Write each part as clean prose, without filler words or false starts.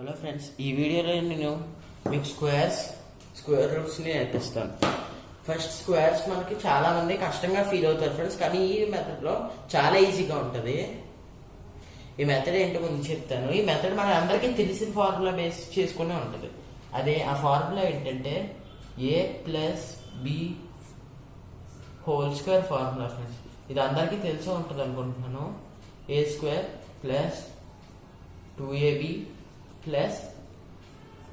Hello friends, ఈ వీడియోలో నేను మీకు స్క్వేర్ రూట్స్ని నేర్పిస్తాను. ఫస్ట్ స్క్వేర్స్ మనకి చాలా మంది కష్టంగా ఫీల్ అవుతారు ఫ్రెండ్స్, కానీ ఈ మెథడ్లో చాలా ఈజీగా ఉంటుంది. ఈ మెథడ్ ఏంటో ముందు చెప్తాను. ఈ మెథడ్ మన అందరికీ తెలిసిన ఫార్ములా బేస్ చేసుకునే ఉంటుంది. అదే ఆ ఫార్ములా ఏంటంటే a plus b whole square formula friends. ఇది అందరికీ తెలిసే ఉంటుంది అనుకుంటున్నాను. A square plus 2ab plus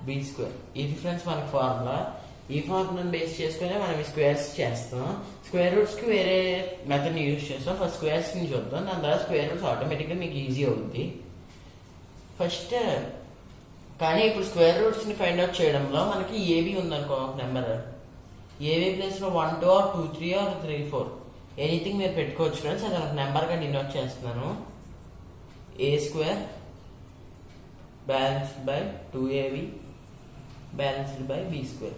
b square. ఇది ఫ్రెండ్స్ మనకి ఫార్ములా. ఈ ఫార్ములాని బేస్ చేసుకుని మనం స్క్వేర్స్ చేస్తాం. స్క్వేర్ రూట్స్కి వేరే మెథడ్ని యూజ్ చేస్తాం. ఫస్ట్ స్క్వేర్స్ని చూద్దాం, దాని తర్వాత స్క్వేర్ రూట్స్ ఆటోమేటిక్గా మీకు ఈజీ అవుతుంది. ఫస్ట్ కానీ ఇప్పుడు స్క్వేర్ రూట్స్ని ఫైండ్ అవుట్ చేయడంలో మనకి ఏబి ఉందనుకో ఒక నెంబర్. ఏబి ప్లేస్లో 1 2 or 2 3 or 3 4 ఎనీథింగ్ మీరు పెట్టుకోవచ్చు ఫ్రెండ్స్. అది ఒక నెంబర్గా డినోట్ చేస్తున్నాను. A square balanced by 2ab balanced by b square.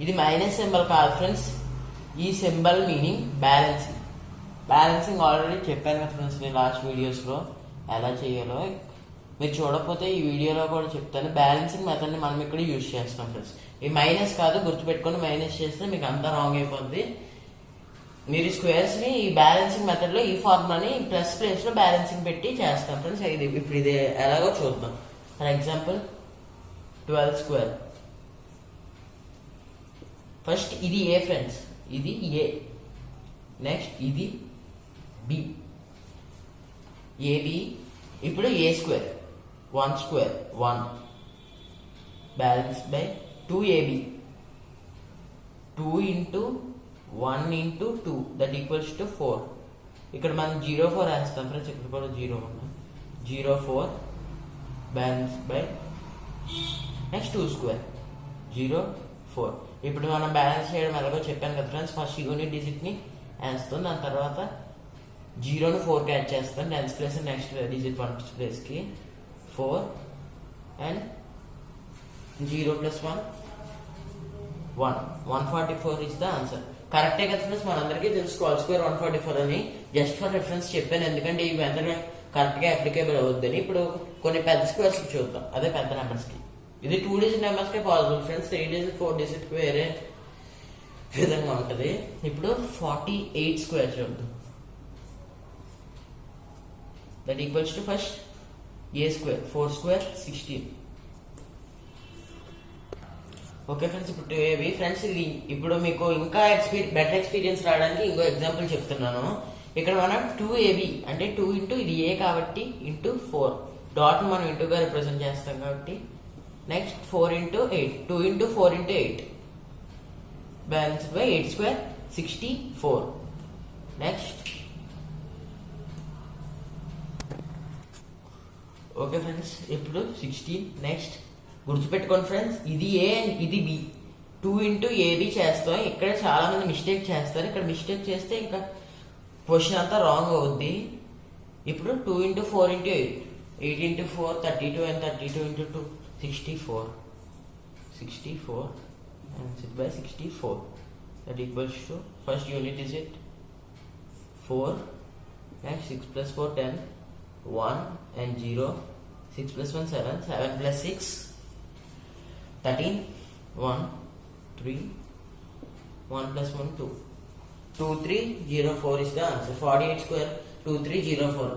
ఇది మైనస్ సింబల్ కాదు ఫ్రెండ్స్. ఈ symbol meaning balancing. Balancing already చెప్పాను కదా ఫ్రెండ్స్ నేను లాస్ట్ వీడియోస్లో ఎలా చేయాలో. మీరు చూడకపోతే ఈ వీడియోలో కూడా చెప్తాను. బ్యాలెన్సింగ్ మెథడ్ని మనం ఇక్కడ యూజ్ చేస్తాం ఫ్రెండ్స్. ఈ మైనస్ కాదు, గుర్తుపెట్టుకొని మైనస్ చేస్తే మీకు అంతా రాంగ్ అయిపోద్ది. మీరు స్క్వేర్స్ని ఈ బ్యాలెన్సింగ్ మెథడ్లో ఈ ఫార్ములాని ప్లస్ ప్లేస్లో బ్యాలెన్సింగ్ పెట్టి చేస్తాం ఫ్రెండ్స్. ఇప్పుడు ఇది ఎలాగో చూద్దాం. For example 12 square. ఫస్ట్ ఇది ఏ ఫ్రెండ్స్, ఇది ఏ. నెక్స్ట్ ఇది బి, ఏబి. ఇప్పుడు a square 1 square 1 balance by 2ab 2 into 1 into 2 that equals to 4. ఇక్కడ మనం 0 4 వేస్తాం ఫ్రెండ్స్. ఇక్కడ కూడా 0 ఉంది. 0 4 బ్యాలెన్స్ బై నెక్స్ట్ 2 స్క్వేర్ 0 4. ఇప్పుడు మనం బ్యాలెన్స్ చేయడం ఎలాగో చెప్పాను కదా ఫ్రెండ్స్. ఫస్ట్ యూనిట్ డిజిట్ని వేస్తాం, దాని తర్వాత 0ను 4కి యాడ్ చేస్తాం. టెన్స్ ప్లేస్ నెక్స్ట్ డిజిట్ 1 ప్లేస్కి 4 అండ్ 0 + 1 1 144 ఇస్ ద ఆన్సర్. కరెక్టే కదా ఫ్రెండ్స్. మనందరికీ తెలుసు స్క్వేర్ 144 అని. జస్ట్ ఫర్ రిఫరెన్స్ చెప్పాను, ఎందుకంటే ఈ మెథడ్ కరెక్ట్గా అప్లికేబుల్ అవుద్దని. ఇప్పుడు కొన్ని పెద్ద స్క్వేర్స్ చూద్దాం, అదే పెద్ద నెంబర్స్కి. ఇది 2 డిజిట్ నెంబర్స్కే పాసిబుల్ ఫ్రెండ్స్. 3 డిజిట్ 4 డిజిట్కి వేరే విధంగా ఉంటుంది. ఇప్పుడు 48 స్క్వేర్ చూద్దాం. That equals to first A square 4 square 16. Okay friends, ఇప్పుడు 2ab ఫ్రెండ్స్. ఇది ఇప్పుడు మీకు ఇంకా బెటర్ ఎక్స్పీరియన్స్ రావడానికి ఇంకో ఎగ్జాంపుల్ చెప్తున్నాను. ఇక్కడ మనం 2ab అంటే 2 ఇంటూ ఇది ఏ కాబట్టి ఇంటూ 4 డాట్ మనం ఇంటూగా రిప్రజెంట్ చేస్తాం కాబట్టి. Next 4 into 8 2 into 4 into 8 balance by 8 square 64. Next okay friends, ఇప్పుడు 16. నెక్స్ట్ గుర్తుపెట్టుకోండి ఫ్రెండ్స్, ఇది ఏ అండ్ ఇది బి. 2 into ab చేస్తాం. ఇక్కడ చాలా మంది మిస్టేక్ చేస్తారు. ఇక్కడ మిస్టేక్ చేస్తే ఇంకా క్వశ్చన్ అంతా రాంగ్ అవుద్ది. ఇప్పుడు 2 into 4 into 8 8 into 4 32 and 32 into 2 64 and 6 by 64 that equals to first unit digit 4 and 6 plus 4 10 1 and 0 6 plus 1 7 7 plus 6 13 1 3 1 plus 1 2 2304 is the answer. 48 square 2304.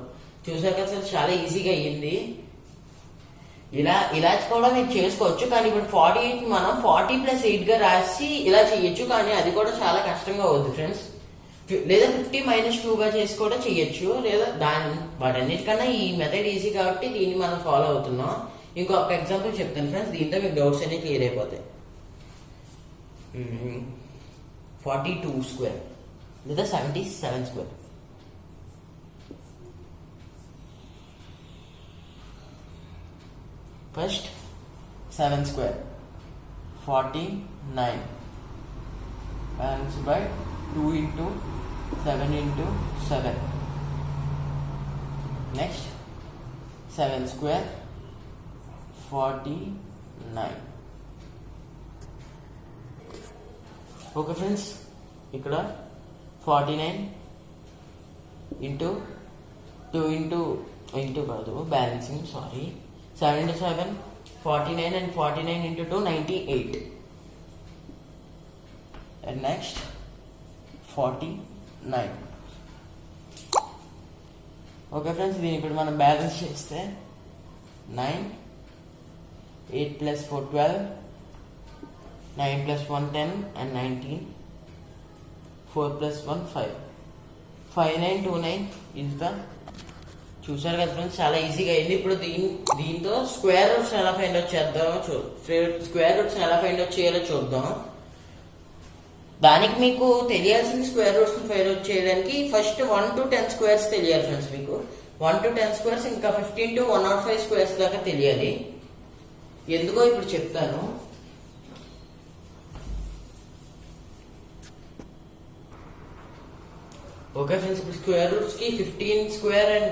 చూసాక సార్ చాలా ఈజీగా అయ్యింది. ఇలా కూడా మీరు చేసుకోవచ్చు, కానీ ఇప్పుడు 48 మనం 40 + 8గా రాసి ఇలా చేయొచ్చు, కానీ అది కూడా చాలా కష్టంగా అవుతుంది ఫ్రెండ్స్. లేదా 50 - 2గా చేసి కూడా చేయొచ్చు, లేదా వాటన్నిటికన్నా ఈ మెథడ్ ఈజీ కాబట్టి దీన్ని మనం ఫాలో అవుతున్నాం. ఇంకొక ఎగ్జాంపుల్ చెప్తాను ఫ్రెండ్స్, దీంతో మీకు డౌట్స్ అన్ని క్లియర్ అయిపోతాయి. 42 స్క్వేర్ లేదా 77 square. First 7 square 49 balance by 2 into 7 into 7. Next 7 square 49. Okay friends, ఇక్కడ 49 into 2 into కాదు balancing, sorry. 7 into 7 49 and 49 into 2 98 and next 49. Okay friends, దీని ఇప్పుడు మనం బ్యాలెన్స్ చేస్తే 9 8 plus 4 12 9 plus 1 10 and 19 4 plus 1 5 5929 is the. చూసారు కదా ఫ్రెండ్స్, చాలా ఈజీగా అయింది. ఇప్పుడు దీంతో స్క్వేర్ రూట్స్ ఎలా ఫైండ్ అవుట్ చేద్దాం, స్క్వేర్ రూట్స్ ఎలా ఫైండ్ అవుట్ చేయాలో చూద్దాం. దానికి మీకు తెలియాల్సింది స్క్వేర్ రూట్స్ ఫైండ్ అవుట్ చేయడానికి ఫస్ట్ 1 to 10 స్క్వేర్స్ తెలియాలి ఫ్రెండ్స్. మీకు 1 to 10 స్క్వేర్స్ ఇంకా 15 to 105 స్క్వేర్స్ దాకా తెలియాలి. ఎందుకో ఇప్పుడు చెప్తాను. ఓకే ఫ్రెండ్స్, ఇప్పుడు స్క్వేర్ రూట్స్ కి 15 స్క్వేర్ అండ్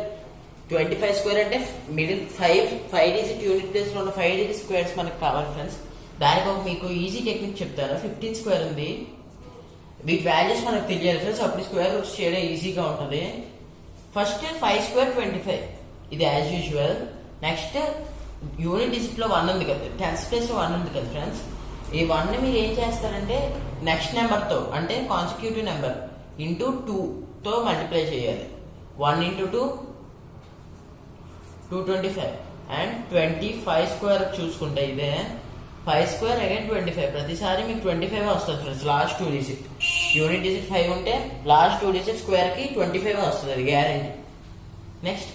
25 స్క్వేర్ అంటే మిడిల్ 5 డిజిట్ యూనిట్ ప్లేస్ లో ఉన్న 5 డిజిట్ స్క్వేర్స్ మనకు కావాలి ఫ్రెండ్స్. దానికి ఒక మీకు ఈజీ టెక్నిక్ చెప్తాను. 15 స్క్వేర్ ఉంది, వీటి వాల్యూస్ మనకు తెలియాలి ఫ్రెండ్స్. అప్పుడు స్క్వేర్ రూట్స్ చేయడం ఈజీగా ఉంటుంది. ఫస్ట్ 5 స్క్వేర్ 25, ఇది as usual. Next unit digit లో 1 ఉంది కదా, 10th ప్లేస్ లో 1 ఉంది కదా ఫ్రెండ్స్. ఈ 1 ని మీరు ఏం చేస్తారంటే నెక్స్ట్ నెంబర్ తో, అంటే కాన్సిక్యూటివ్ నెంబర్ ఇంటూ 2 తో మల్టిప్లై చేయాలి. 1 into 2 225 అండ్ 25 స్క్వేర్ చూసుకుంటే ఇదే 5 స్క్వేర్ అగైన్ 25. ప్రతిసారి మీకు 25 వస్తుంది friends. Last 2 digit unit digit 5 ఉంటే లాస్ట్ 2 డిజిట్ స్క్వేర్ కి 25 వస్తుంది, అది guarantee. Next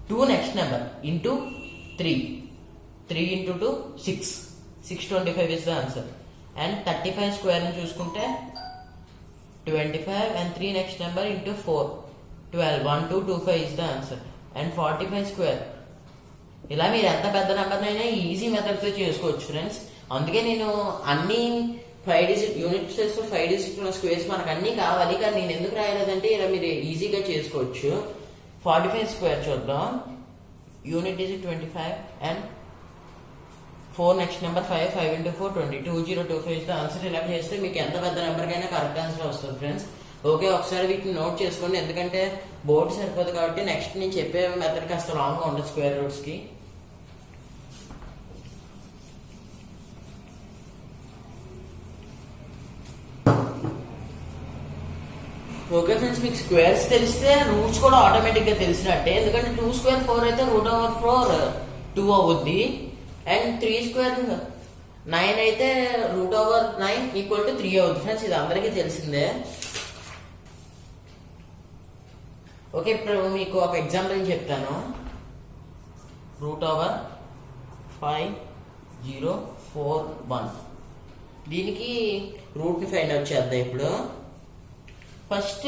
2 next number into 3 into 2 6 625 is the answer. And 35 square ని చూసుకుంటే 25 and 3 next number into 4 12 1225 is the answer. And 45 square. ఇలా మీరు ఎంత పెద్ద నెంబర్ అయినా ఈజీ మెథడ్ తో చేసుకోవచ్చు ఫ్రెండ్స్. అందుకే నేను అన్ని 5 డిజిట్ యూనిట్ ప్లేస్ 5 డిజిట్ ఉన్న స్క్వేర్స్ మనకు అన్ని కావాలి, కానీ నేను ఎందుకు రాయలేదంటే ఇలా మీరు ఈజీగా చేసుకోవచ్చు. 45 స్క్వేర్ చూద్దాం. Unit digit 25 and 4 next number 5 into 4 20 2025 is the answer. ఇలా చేస్తే మీకు ఎంత పెద్ద నెంబర్ కైనా కరెక్ట్ ఆన్సర్ వస్తుంది ఫ్రెండ్స్. ఓకే, ఒకసారి వీటిని నోట్ చేసుకోండి, ఎందుకంటే బోర్డు సరిపోదు కాబట్టి నెక్స్ట్ నేను చెప్పే మెథడ్ కాస్త లాంగ్ గా ఉండదు స్క్వేర్ రూట్స్ కి. ఓకే ఫ్రెండ్స్, మీకు స్క్వేర్స్ తెలిస్తే రూట్స్ కూడా ఆటోమేటిక్ గా తెలిసినట్టే, ఎందుకంటే 2 స్క్వేర్ 4 అయితే √4 2 అవుద్ది. అండ్ 3 స్క్వేర్ 9 అయితే √9 ఈక్వల్ టు 3 అవుతుంది ఫ్రెండ్స్. ఇది అందరికీ తెలిసిందే. ఓకే, ఇప్పుడు మీకు ఒక ఎగ్జాంపుల్ చెప్తాను. √5,0,4,1 దీనికి రూట్ ని ఫైండ్ అవుట్ చేద్దాం. ఇప్పుడు ఫస్ట్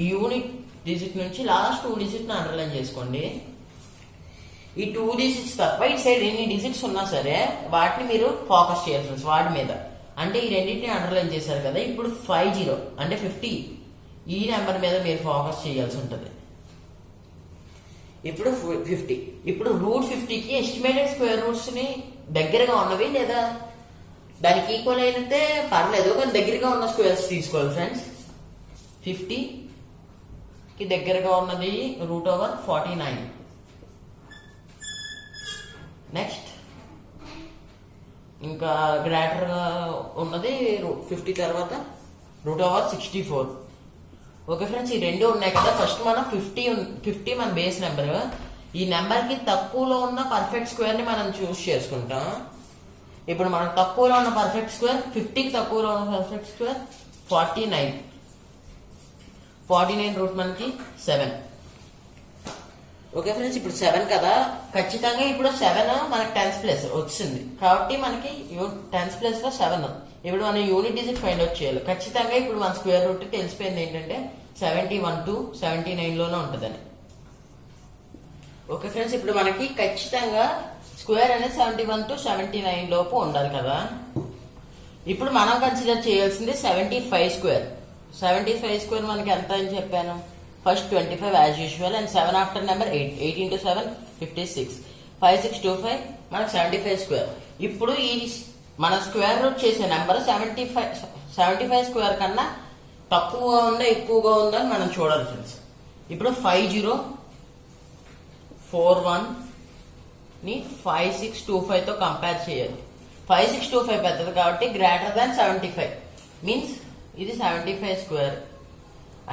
యూనిట్ డిజిట్ నుంచి లాస్ట్ 2 డిజిట్ ని అండర్లైన్ చేసుకోండి. ఈ 2 డిజిట్స్ తప్ప ఈ సైడ్ ఎన్ని డిజిట్స్ ఉన్నా సరే వాటిని మీరు ఫోకస్ చేయాలి ఫ్రెండ్స్, వాటి మీద. అంటే ఈ రెండింటిని అండర్లైన్ చేశారు కదా, ఇప్పుడు 50 అంటే 50 ఈ నెంబర్ మీద మీరు ఫోకస్ చేయాల్సి ఉంటుంది. ఇప్పుడు 50. ఇప్పుడు √50కి ఎస్టిమేటెడ్ స్క్వేర్ రూట్స్ ని దగ్గరగా ఉన్నవి లేదా దానికి ఈక్వల్ అయితే పర్లేదు, కానీ దగ్గరగా ఉన్న స్క్వేర్స్ తీసుకోవాలి ఫ్రెండ్స్. 50 కి దగ్గరగా ఉన్నది √49. నెక్స్ట్ ఇంకా గ్రేటర్ గా ఉన్నది 50 తర్వాత √64. ఓకే ఫ్రెండ్స్, ఈ రెండు ఉన్నాయి కదా. ఫస్ట్ మనం 50 మన బేస్ నెంబర్. ఈ నెంబర్ కి తక్కువలో ఉన్న పర్ఫెక్ట్ స్క్వేర్ ని మనం చూస్ చేసుకుంటాం. ఇప్పుడు మనకు తక్కువలో ఉన్న పర్ఫెక్ట్ స్క్వేర్ 50కి తక్కువలో ఉన్న పర్ఫెక్ట్ స్క్వేర్ 49 రూట్ మనకి 7. ఓకే ఫ్రెండ్స్, ఇప్పుడు 7 కదా, ఖచ్చితంగా ఇప్పుడు 7 మనకి 10th ప్లేస్ వచ్చింది కాబట్టి మనకి 10th ప్లేస్ లో 7. ఇప్పుడు మనం యూనిట్ డిజిట్ ఫైండ్ అవుట్ చేయాలి. ఖచ్చితంగా ఇప్పుడు మన స్క్వేర్ రూట్ తెలిసిపోయింది ఏంటంటే 71 to 79 లోనే ఉంటుందని. ఓకే ఫ్రెండ్స్, ఇప్పుడు మనకి ఖచ్చితంగా స్క్వేర్ అనేది 71 to 79 లోపు ఉండాలి కదా. ఇప్పుడు మనం కన్సిడర్ చేయాల్సింది 75 స్క్వేర్. 75 స్క్వేర్ మనకి ఎంత అని చెప్పాను, first 25 as usual and 7 after number 8 8 into 7 56 5625 మనకు 75 స్క్వేర్. ఇప్పుడు ఈ మన స్క్వేర్ రూట్ చేసే నెంబర్ 75 స్క్వేర్ కన్నా తక్కువగా ఉందా ఎక్కువగా ఉందా అని మనం చూడాలి ఫ్రెండ్స్. ఇప్పుడు 5041 ని 5625తో కంపేర్ చేయాలి. 5625 పెద్దది కాబట్టి గ్రేటర్ దాన్ 75 మీన్స్ ఇది 75 స్క్వేర్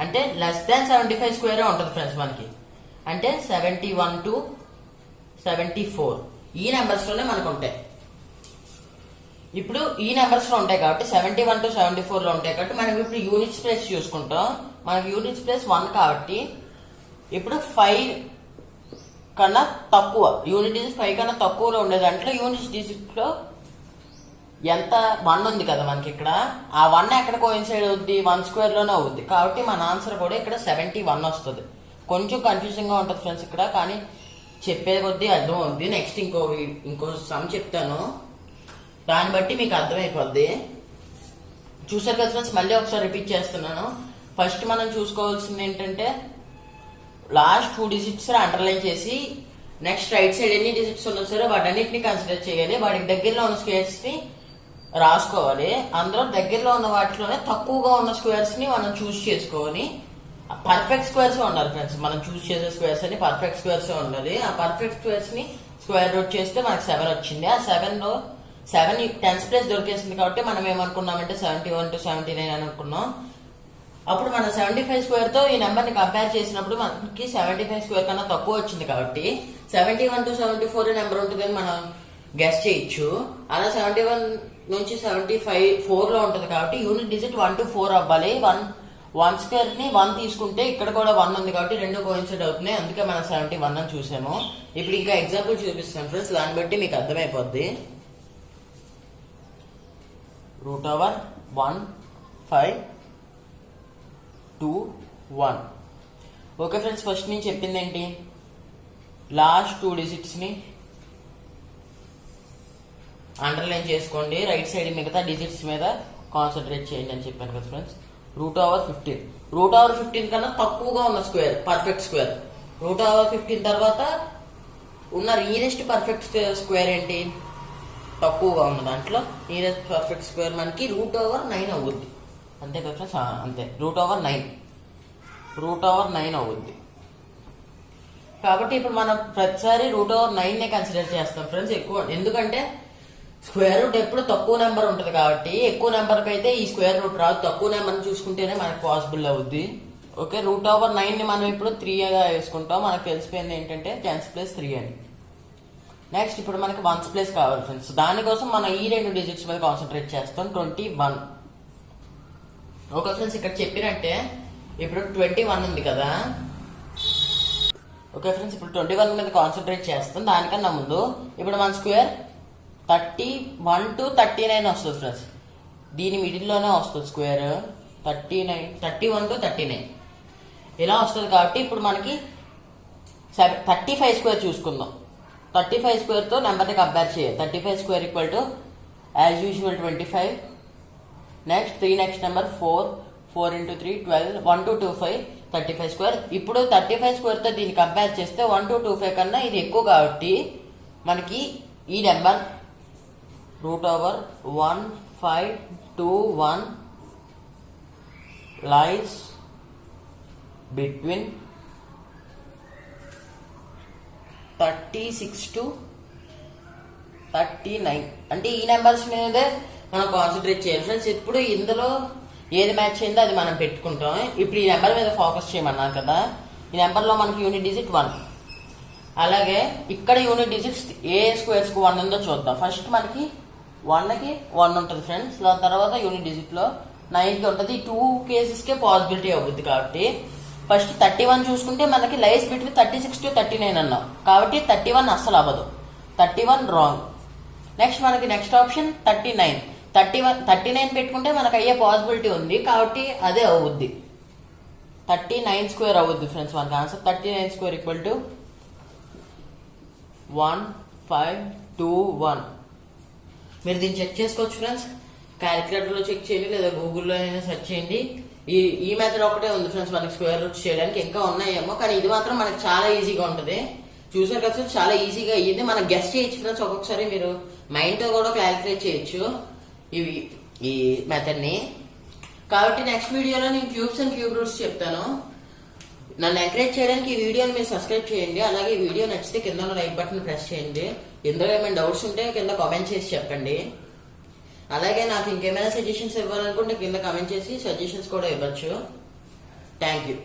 అంటే లెస్ దాన్ 75 స్క్వేర్ ఉంటుంది ఫ్రెండ్స్ మనకి. అంటే 71 to 74 ఈ నెంబర్స్ లోనే మనకు ఉంటాయి. ఇప్పుడు ఈ నెంబర్స్ లో ఉంటాయి కాబట్టి 71 to 74 లో ఉంటాయి కాబట్టి మనం ఇప్పుడు యూనిట్స్ ప్లేస్ చూసుకుంటాం. మనకి యూనిట్స్ ప్లేస్ 1 కాబట్టి ఇప్పుడు 5 కన్నా తక్కువ యూనిట్ డిజిట్ 5 కన్నా తక్కువలో ఉండే దాంట్లో యూనిట్ డిజిట్ లో ఎంత 1 ఉంది కదా మనకి ఇక్కడ, ఆ 1 ఎక్కడ కోయిన్సైడ్ అవుద్ది 1 స్క్వేర్ లోనే అవుద్ది కాబట్టి మన ఆన్సర్ కూడా ఇక్కడ 71 వస్తుంది. కొంచెం కన్ఫ్యూజింగ్ గా ఉంటుంది ఫ్రెండ్స్ ఇక్కడ, కానీ చెప్పే కొద్దీ అర్థం అవుద్ది. నెక్స్ట్ ఇంకో సమ్ చెప్తాను, దాన్ని బట్టి మీకు అర్థమైపోద్ది. చూసారు కదా ఫ్రెండ్స్, మళ్ళీ ఒకసారి రిపీట్ చేస్తున్నాను. ఫస్ట్ మనం చూసుకోవాల్సింది ఏంటంటే లాస్ట్ 2 డిజిట్స్ అండర్లైన్ చేసి నెక్స్ట్ రైట్ సైడ్ ఎన్ని డిజిట్స్ ఉన్నా సరే వాటన్నిటిని కన్సిడర్ చేయాలి. వాటికి దగ్గరలో ఉన్న స్క్వేర్స్ ని రాసుకోవాలి. అందులో దగ్గరలో ఉన్న వాటిలోనే తక్కువగా ఉన్న స్క్వేర్స్ ని మనం చూస్ చేసుకోవాలి. పర్ఫెక్ట్ స్క్వేర్స్ ఉండాలి ఫ్రెండ్స్. మనం చూస్ చేసే స్క్వేర్స్ అని పర్ఫెక్ట్ స్క్వేర్స్ ఉండాలి. ఆ పర్ఫెక్ట్ స్క్వేర్స్ ని స్క్వేర్ రూట్ చేస్తే మనకి 7 వచ్చింది. ఆ 7 లో 7 10th ప్లేస్ దొరికేసింది కాబట్టి మనం ఏమనుకున్నామంటే 71 to 79 అని అనుకున్నాం. అప్పుడు మనం 75 స్క్వేర్ తో ఈ నెంబర్ ని కంపేర్ చేసినప్పుడు మనకి 75 స్క్వేర్ కన్నా తక్కువ వచ్చింది కాబట్టి 71 to 74 నెంబర్ ఉంటుందని మనం గెస్ చేయొచ్చు. అలా 71 నుంచి 75 లో ఉంటుంది కాబట్టి యూనిట్ డిజిట్ 1 to 4 అవ్వాలి. 1 స్క్వేర్ ని 1 తీసుకుంటే ఇక్కడ కూడా 1 ఉంది కాబట్టి రెండు కోయిన్సైడ్ అవుతున్నాయి. అందుకే మనం 71 అని చూసాము. ఇప్పుడు ఇంకా ఎగ్జాంపుల్ చూపిస్తాను ఫ్రెండ్స్, దాన్ని బట్టి మీకు అర్థమైపోద్ది. √1 5 2 1. ఓకే ఫ్రెండ్స్, ఫస్ట్ నేను చెప్పింది ఏంటి, లాస్ట్ 2 డిజిట్స్ ని అండర్లైన్ చేసుకోండి, రైట్ సైడ్ మిగతా డిజిట్స్ మీద కాన్సన్ట్రేట్ చేయండి అని చెప్పాను కదా ఫ్రెండ్స్. √15 √15 కన్నా తక్కువగా ఉన్న స్క్వేర్ పర్ఫెక్ట్ స్క్వేర్. √15 తర్వాత ఉన్న నియరెస్ట్ పర్ఫెక్ట్ స్క్వేర్ ఏంటి, తక్కువగా ఉన్న దాంట్లో నియరెస్ట్ పర్ఫెక్ట్ స్క్వేర్ మనకి √9 అవుద్ది. అంతే కదా ఫ్రెండ్స్, అంతే √9 అవుద్ది. కాబట్టి ఇప్పుడు మనం ప్రతిసారి √9 నే కన్సిడర్ చేస్తాం ఫ్రెండ్స్ ఎక్కువ, ఎందుకంటే స్క్వేర్ రూట్ ఎప్పుడు తక్కువ నెంబర్ ఉంటుంది కాబట్టి ఎక్కువ నెంబర్కి అయితే ఈ స్క్వేర్ రూట్ రాదు, తక్కువ నెంబర్ చూసుకుంటేనే మనకు పాసిబుల్ అవుద్ది. ఓకే, √9 ని మనం ఇప్పుడు 3గా వేసుకుంటాం. మనకు తెలిసిపోయింది ఏంటంటే 10th ప్లేస్ 3 అని. నెక్స్ట్ ఇప్పుడు మనకి 1th ప్లేస్ కావాలి ఫ్రెండ్స్. దానికోసం మనం ఈ 2 డిజిట్స్ మీద కాన్సన్ట్రేట్ చేస్తాం. 21. ఓకే ఫ్రెండ్స్, ఇక్కడ చెప్పినట్టే ఇప్పుడు 21 ఉంది కదా. ఓకే ఫ్రెండ్స్, ఇప్పుడు 21 మీద కాన్సన్ట్రేట్ చేస్తాం. దానికన్నా ముందు ఇప్పుడు మన స్క్వేర్ 31 to 39 వస్తుంది ఫ్రెండ్స్. దీని మిడిల్లోనే వస్తుంది స్క్వేర్ 31 to 39 ఇలా వస్తుంది కాబట్టి ఇప్పుడు మనకి 35 స్క్వేర్ చూసుకుందాం. 35 స్క్వేర్ తో నెంబర్ని కంపేర్ చేయాలి. 35 square equal to as usual 25. Next 3 next number 4 into 3 12 1 to 25 35 square. ఇప్పుడు 35 స్క్వేర్ తో దీన్ని కంపేర్ చేస్తే 1 to 25 కన్నా ఇది ఎక్కువ కాబట్టి మనకి ఈ నెంబర్ √1521 lies between 36 to 39 అంటే ఈ నెంబర్స్ మీదే మనం కాన్సన్ట్రేట్ చేయాలి ఫ్రెండ్స్. ఇప్పుడు ఇందులో ఏది మ్యాచ్ అయిందో అది మనం పెట్టుకుంటాం. ఇప్పుడు ఈ నెంబర్ మీద ఫోకస్ చేయమన్నారు కదా, ఈ నెంబర్లో మనకి యూనిట్ డిజిట్ 1, అలాగే ఇక్కడ యూనిట్ డిజిట్స్ ఏ స్క్వేర్స్ కు 1 ఉందో చూద్దాం. ఫస్ట్ మనకి 1కి 1 ఉంటుంది ఫ్రెండ్స్, దాని తర్వాత యూనిట్ డిజిట్ లో 9కి ఉంటుంది. 2 కేసెస్కే పాసిబిలిటీ అవుతుంది కాబట్టి ఫస్ట్ 31 చూసుకుంటే మనకి లైస్ బిట్వీన్ 36 to 39 అన్నాం కాబట్టి 31 అస్సలు అవ్వదు, 31 రాంగ్. నెక్స్ట్ మనకి నెక్స్ట్ ఆప్షన్ 39 పెట్టుకుంటే మనకు అయ్యే పాసిబిలిటీ ఉంది కాబట్టి అదే అవుద్ది. 39 స్క్వేర్ అవుద్ది ఫ్రెండ్స్. మనకి ఆన్సర్ 39 స్క్వేర్ ఈక్వల్ టు 1521. మీరు దీన్ని చెక్ చేసుకోవచ్చు ఫ్రెండ్స్, క్యాలిక్యులేటర్లో చెక్ చేయండి లేదా గూగుల్లో అయినా సెర్చ్ చేయండి. ఈ మెథడ్ ఒకటే ఉంది ఫ్రెండ్స్ మనకి స్క్వేర్ రూట్స్ చేయడానికి, ఇంకా ఉన్నాయేమో కానీ ఇది మాత్రం మనకి చాలా ఈజీగా ఉంటుంది. చూసారు కదా ఫ్రెండ్స్, చాలా ఈజీగా అయ్యింది. మనం గెస్ట్ చేయొచ్చు ఫ్రెండ్స్, ఒక్కొక్కసారి మీరు మైండ్తో కూడా క్యాలిక్యులేట్ చేయొచ్చు ఈ మెథడ్ని. కాబట్టి నెక్స్ట్ వీడియోలో నేను క్యూబ్స్ అండ్ క్యూబ్ రూట్స్ చెప్తాను. నన్ను ఎంకరేజ్ చేయడానికి ఈ వీడియోని మీరు సబ్స్క్రైబ్ చేయండి. అలాగే ఈ వీడియో నచ్చితే కింద ఉన్న లైక్ బటన్ ప్రెస్ చేయండి. ఇందులో ఏమైనా డౌట్స్ ఉంటే కింద కామెంట్ చేసి చెప్పండి. అలాగే నాకు ఇంకేమైనా సజెషన్స్ ఇవ్వాలనుకుంటే కింద కామెంట్ చేసి సజెషన్స్ కూడా ఇవ్వచ్చు. Thank you.